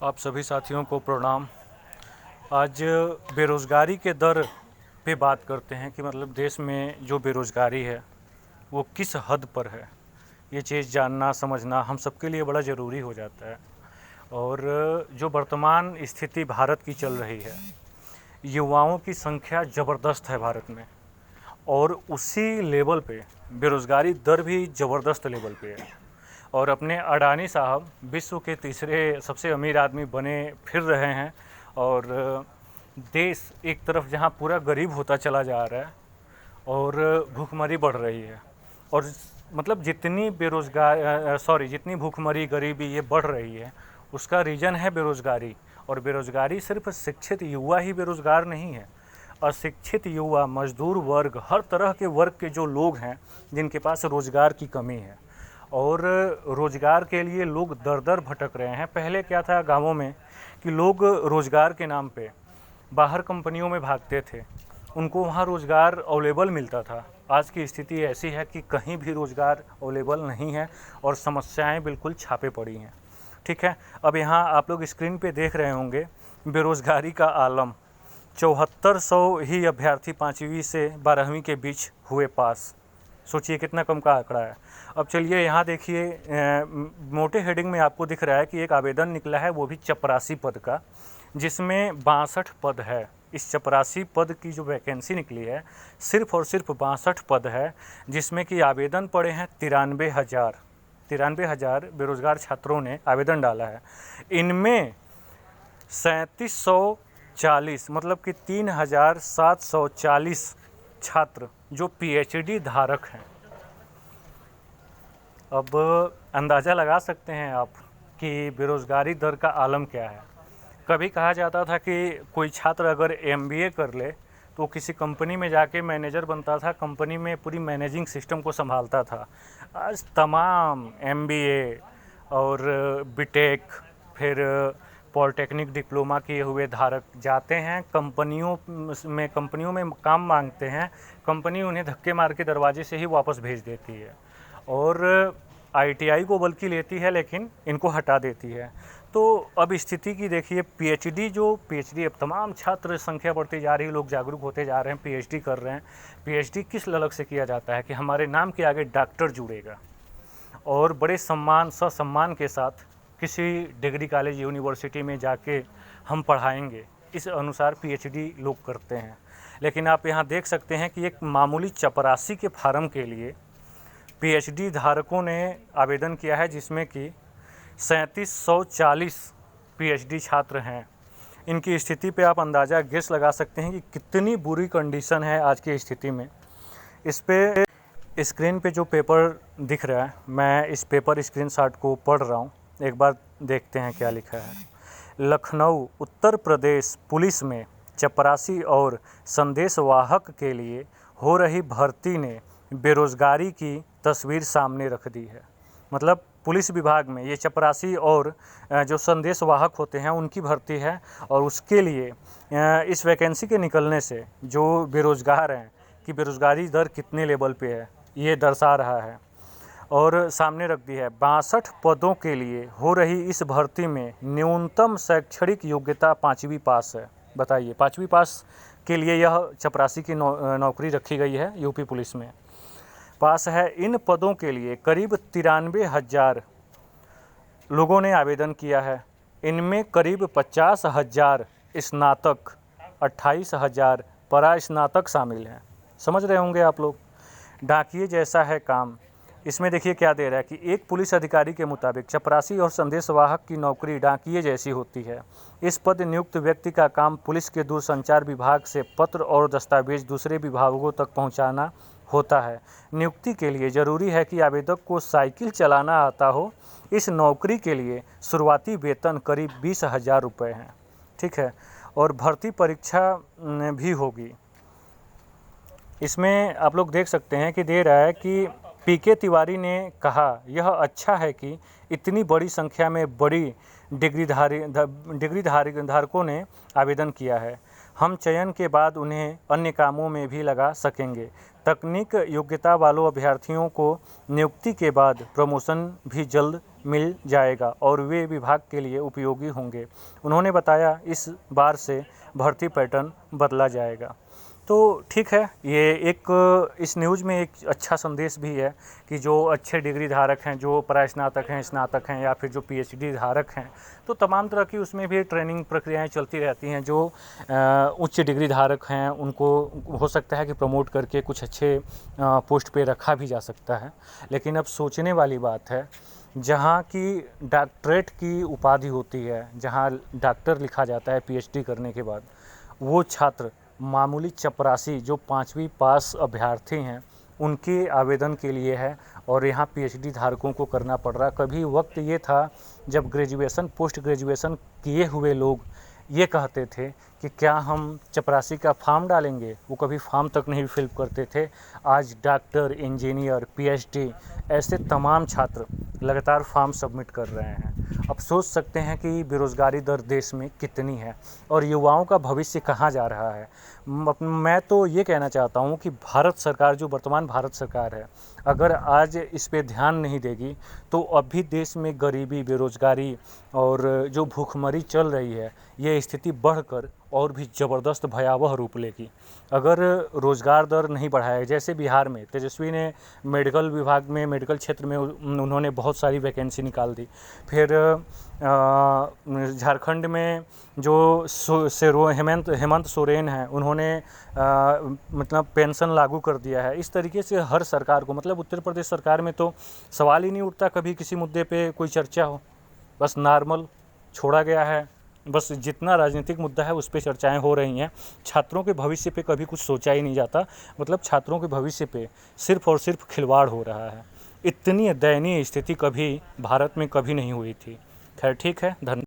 आप सभी साथियों को प्रणाम। आज बेरोज़गारी के दर पे बात करते हैं कि मतलब देश में जो बेरोज़गारी है वो किस हद पर है। ये चीज़ जानना समझना हम सबके लिए बड़ा ज़रूरी हो जाता है। और जो वर्तमान स्थिति भारत की चल रही है, युवाओं की संख्या ज़बरदस्त है भारत में, और उसी लेवल पे बेरोज़गारी दर भी ज़बरदस्त लेवल पे है। और अपने अडानी साहब विश्व के तीसरे सबसे अमीर आदमी बने फिर रहे हैं। और देश एक तरफ जहां पूरा गरीब होता चला जा रहा है और भूखमरी बढ़ रही है। और मतलब जितनी भूखमरी गरीबी ये बढ़ रही है, उसका रीज़न है बेरोज़गारी। और बेरोज़गारी सिर्फ शिक्षित युवा ही बेरोज़गार नहीं है, अशिक्षित युवा, मजदूर वर्ग, हर तरह के वर्ग के जो लोग हैं जिनके पास रोज़गार की कमी है। और रोज़गार के लिए लोग दर दर भटक रहे हैं। पहले क्या था गाँवों में कि लोग रोज़गार के नाम पे बाहर कंपनियों में भागते थे, उनको वहाँ रोज़गार अवेलेबल मिलता था। आज की स्थिति ऐसी है कि कहीं भी रोज़गार अवेलेबल नहीं है और समस्याएं बिल्कुल छापे पड़ी हैं। ठीक है, अब यहाँ आप लोग स्क्रीन पे देख रहे होंगे बेरोज़गारी का आलम। 7400 ही अभ्यर्थी 5वीं से 12वीं के बीच हुए पास। सोचिए कितना कम का आंकड़ा है। अब चलिए यहाँ देखिए, मोटे हेडिंग में आपको दिख रहा है कि एक आवेदन निकला है, वो भी चपरासी पद का, जिसमें 62 पद है। इस चपरासी पद की जो वैकेंसी निकली है, सिर्फ और सिर्फ 62 पद है, जिसमें कि आवेदन पड़े हैं 93,000 बेरोज़गार छात्रों ने आवेदन डाला है। इनमें 3740 मतलब कि 3740 छात्र जो पीएचडी धारक हैं। अब अंदाज़ा लगा सकते हैं आप कि बेरोज़गारी दर का आलम क्या है। कभी कहा जाता था कि कोई छात्र अगर एमबीए कर ले तो किसी कंपनी में जाके मैनेजर बनता था, कंपनी में पूरी मैनेजिंग सिस्टम को संभालता था। आज तमाम एमबीए और बीटेक, फिर पॉलिटेक्निक डिप्लोमा किए हुए धारक जाते हैं कंपनियों में काम मांगते हैं। कंपनी उन्हें धक्के मार के दरवाजे से ही वापस भेज देती है और आईटीआई को बल्कि लेती है, लेकिन इनको हटा देती है। तो अब स्थिति की देखिए, पीएचडी अब तमाम छात्र संख्या बढ़ती जा रही है, लोग जागरूक होते जा रहे हैं, पीएचडी कर रहे हैं। पीएचडी किस ललक से किया जाता है कि हमारे नाम के आगे डॉक्टर जुड़ेगा और बड़े ससम्मान के साथ किसी डिग्री कॉलेज यूनिवर्सिटी में जाके हम पढ़ाएंगे, इस अनुसार पीएचडी लोग करते हैं। लेकिन आप यहाँ देख सकते हैं कि एक मामूली चपरासी के फार्म के लिए पीएचडी धारकों ने आवेदन किया है, जिसमें कि 3740 पीएचडी छात्र हैं। इनकी स्थिति पे आप अंदाज़ा गेस लगा सकते हैं कि कितनी बुरी कंडीशन है आज की स्थिति में। इस पे स्क्रीन पे जो पेपर दिख रहा है, मैं इस पेपर स्क्रीनशॉट को पढ़ रहा हूँ, एक बार देखते हैं क्या लिखा है। लखनऊ उत्तर प्रदेश पुलिस में चपरासी और संदेशवाहक के लिए हो रही भर्ती ने बेरोज़गारी की तस्वीर सामने रख दी है। मतलब पुलिस विभाग में ये चपरासी और जो संदेशवाहक होते हैं उनकी भर्ती है, और उसके लिए इस वैकेंसी के निकलने से जो बेरोज़गार हैं कि बेरोज़गारी दर कितने लेवल पे है ये दर्शा रहा है। और सामने रख दी है 62 पदों के लिए हो रही इस भर्ती में न्यूनतम शैक्षणिक योग्यता 5वीं पास है। बताइए, 5वीं पास के लिए यह चपरासी की नौकरी रखी गई है यूपी पुलिस में। पास है। इन पदों के लिए करीब 93,000 लोगों ने आवेदन किया है। इनमें करीब 50,000 स्नातक, 28,000 परास्नातक शामिल हैं। समझ रहे होंगे आप लोग। डाकिये जैसा है काम। इसमें देखिए क्या दे रहा है कि एक पुलिस अधिकारी के मुताबिक चपरासी और संदेशवाहक की नौकरी डाकिये जैसी होती है। इस पद नियुक्त व्यक्ति का काम पुलिस के दूरसंचार विभाग से पत्र और दस्तावेज दूसरे विभागों तक पहुंचाना होता है। नियुक्ति के लिए ज़रूरी है कि आवेदक को साइकिल चलाना आता हो। इस नौकरी के लिए शुरुआती वेतन करीब 20,000 रुपये है। ठीक है, और भर्ती परीक्षा भी होगी। इसमें आप लोग देख सकते हैं कि दे रहा है कि पीके तिवारी ने कहा, यह अच्छा है कि इतनी बड़ी संख्या में बड़ी डिग्री धारकों ने आवेदन किया है। हम चयन के बाद उन्हें अन्य कामों में भी लगा सकेंगे। तकनीक योग्यता वालों अभ्यर्थियों को नियुक्ति के बाद प्रमोशन भी जल्द मिल जाएगा और वे विभाग के लिए उपयोगी होंगे। उन्होंने बताया इस बार से भर्ती पैटर्न बदला जाएगा। तो ठीक है, ये एक इस न्यूज़ में एक अच्छा संदेश भी है कि जो अच्छे डिग्री धारक हैं, जो परास्नातक हैं, स्नातक हैं या फिर जो पीएचडी धारक हैं, तो तमाम तरह की उसमें भी ट्रेनिंग प्रक्रियाएं चलती रहती हैं। जो उच्च डिग्री धारक हैं उनको हो सकता है कि प्रमोट करके कुछ अच्छे पोस्ट पे रखा भी जा सकता है। लेकिन अब सोचने वाली बात है, जहाँ की डॉक्टरेट की उपाधि होती है, जहाँ डॉक्टर लिखा जाता है पीएचडी करने के बाद, वो छात्र मामूली चपरासी जो 5वीं पास अभ्यर्थी हैं उनके आवेदन के लिए है और यहाँ पीएचडी धारकों को करना पड़ रहा। कभी वक्त ये था जब ग्रेजुएशन पोस्ट ग्रेजुएशन किए हुए लोग ये कहते थे कि क्या हम चपरासी का फॉर्म डालेंगे, वो कभी फॉर्म तक नहीं फिल करते थे। आज डॉक्टर, इंजीनियर, पीएचडी ऐसे तमाम छात्र लगातार फॉर्म सबमिट कर रहे हैं। अब सोच सकते हैं कि बेरोज़गारी दर देश में कितनी है और युवाओं का भविष्य कहाँ जा रहा है। मैं तो ये कहना चाहता हूँ कि भारत सरकार, जो वर्तमान भारत सरकार है, अगर आज इस पे ध्यान नहीं देगी तो अभी देश में गरीबी, बेरोज़गारी और जो भूखमरी चल रही है, ये स्थिति बढ़कर और भी ज़बरदस्त भयावह रूप लेगी। अगर रोज़गार दर नहीं बढ़ाया, जैसे बिहार में तेजस्वी ने मेडिकल विभाग में, मेडिकल क्षेत्र में उन्होंने बहुत सारी वैकेंसी निकाल दी। फिर झारखंड में जो हेमंत सोरेन हैं, उन्होंने मतलब पेंशन लागू कर दिया है। इस तरीके से हर सरकार को, मतलब उत्तर प्रदेश सरकार में तो सवाल ही नहीं उठता कभी किसी मुद्दे पे कोई चर्चा हो, बस नॉर्मल छोड़ा गया है। बस जितना राजनीतिक मुद्दा है उस पे चर्चाएं हो रही हैं। छात्रों के भविष्य पे कभी कुछ सोचा ही नहीं जाता। मतलब छात्रों के भविष्य पे सिर्फ और सिर्फ खिलवाड़ हो रहा है। इतनी दयनीय स्थिति कभी भारत में कभी नहीं हुई थी। खैर ठीक है, धन्यवाद।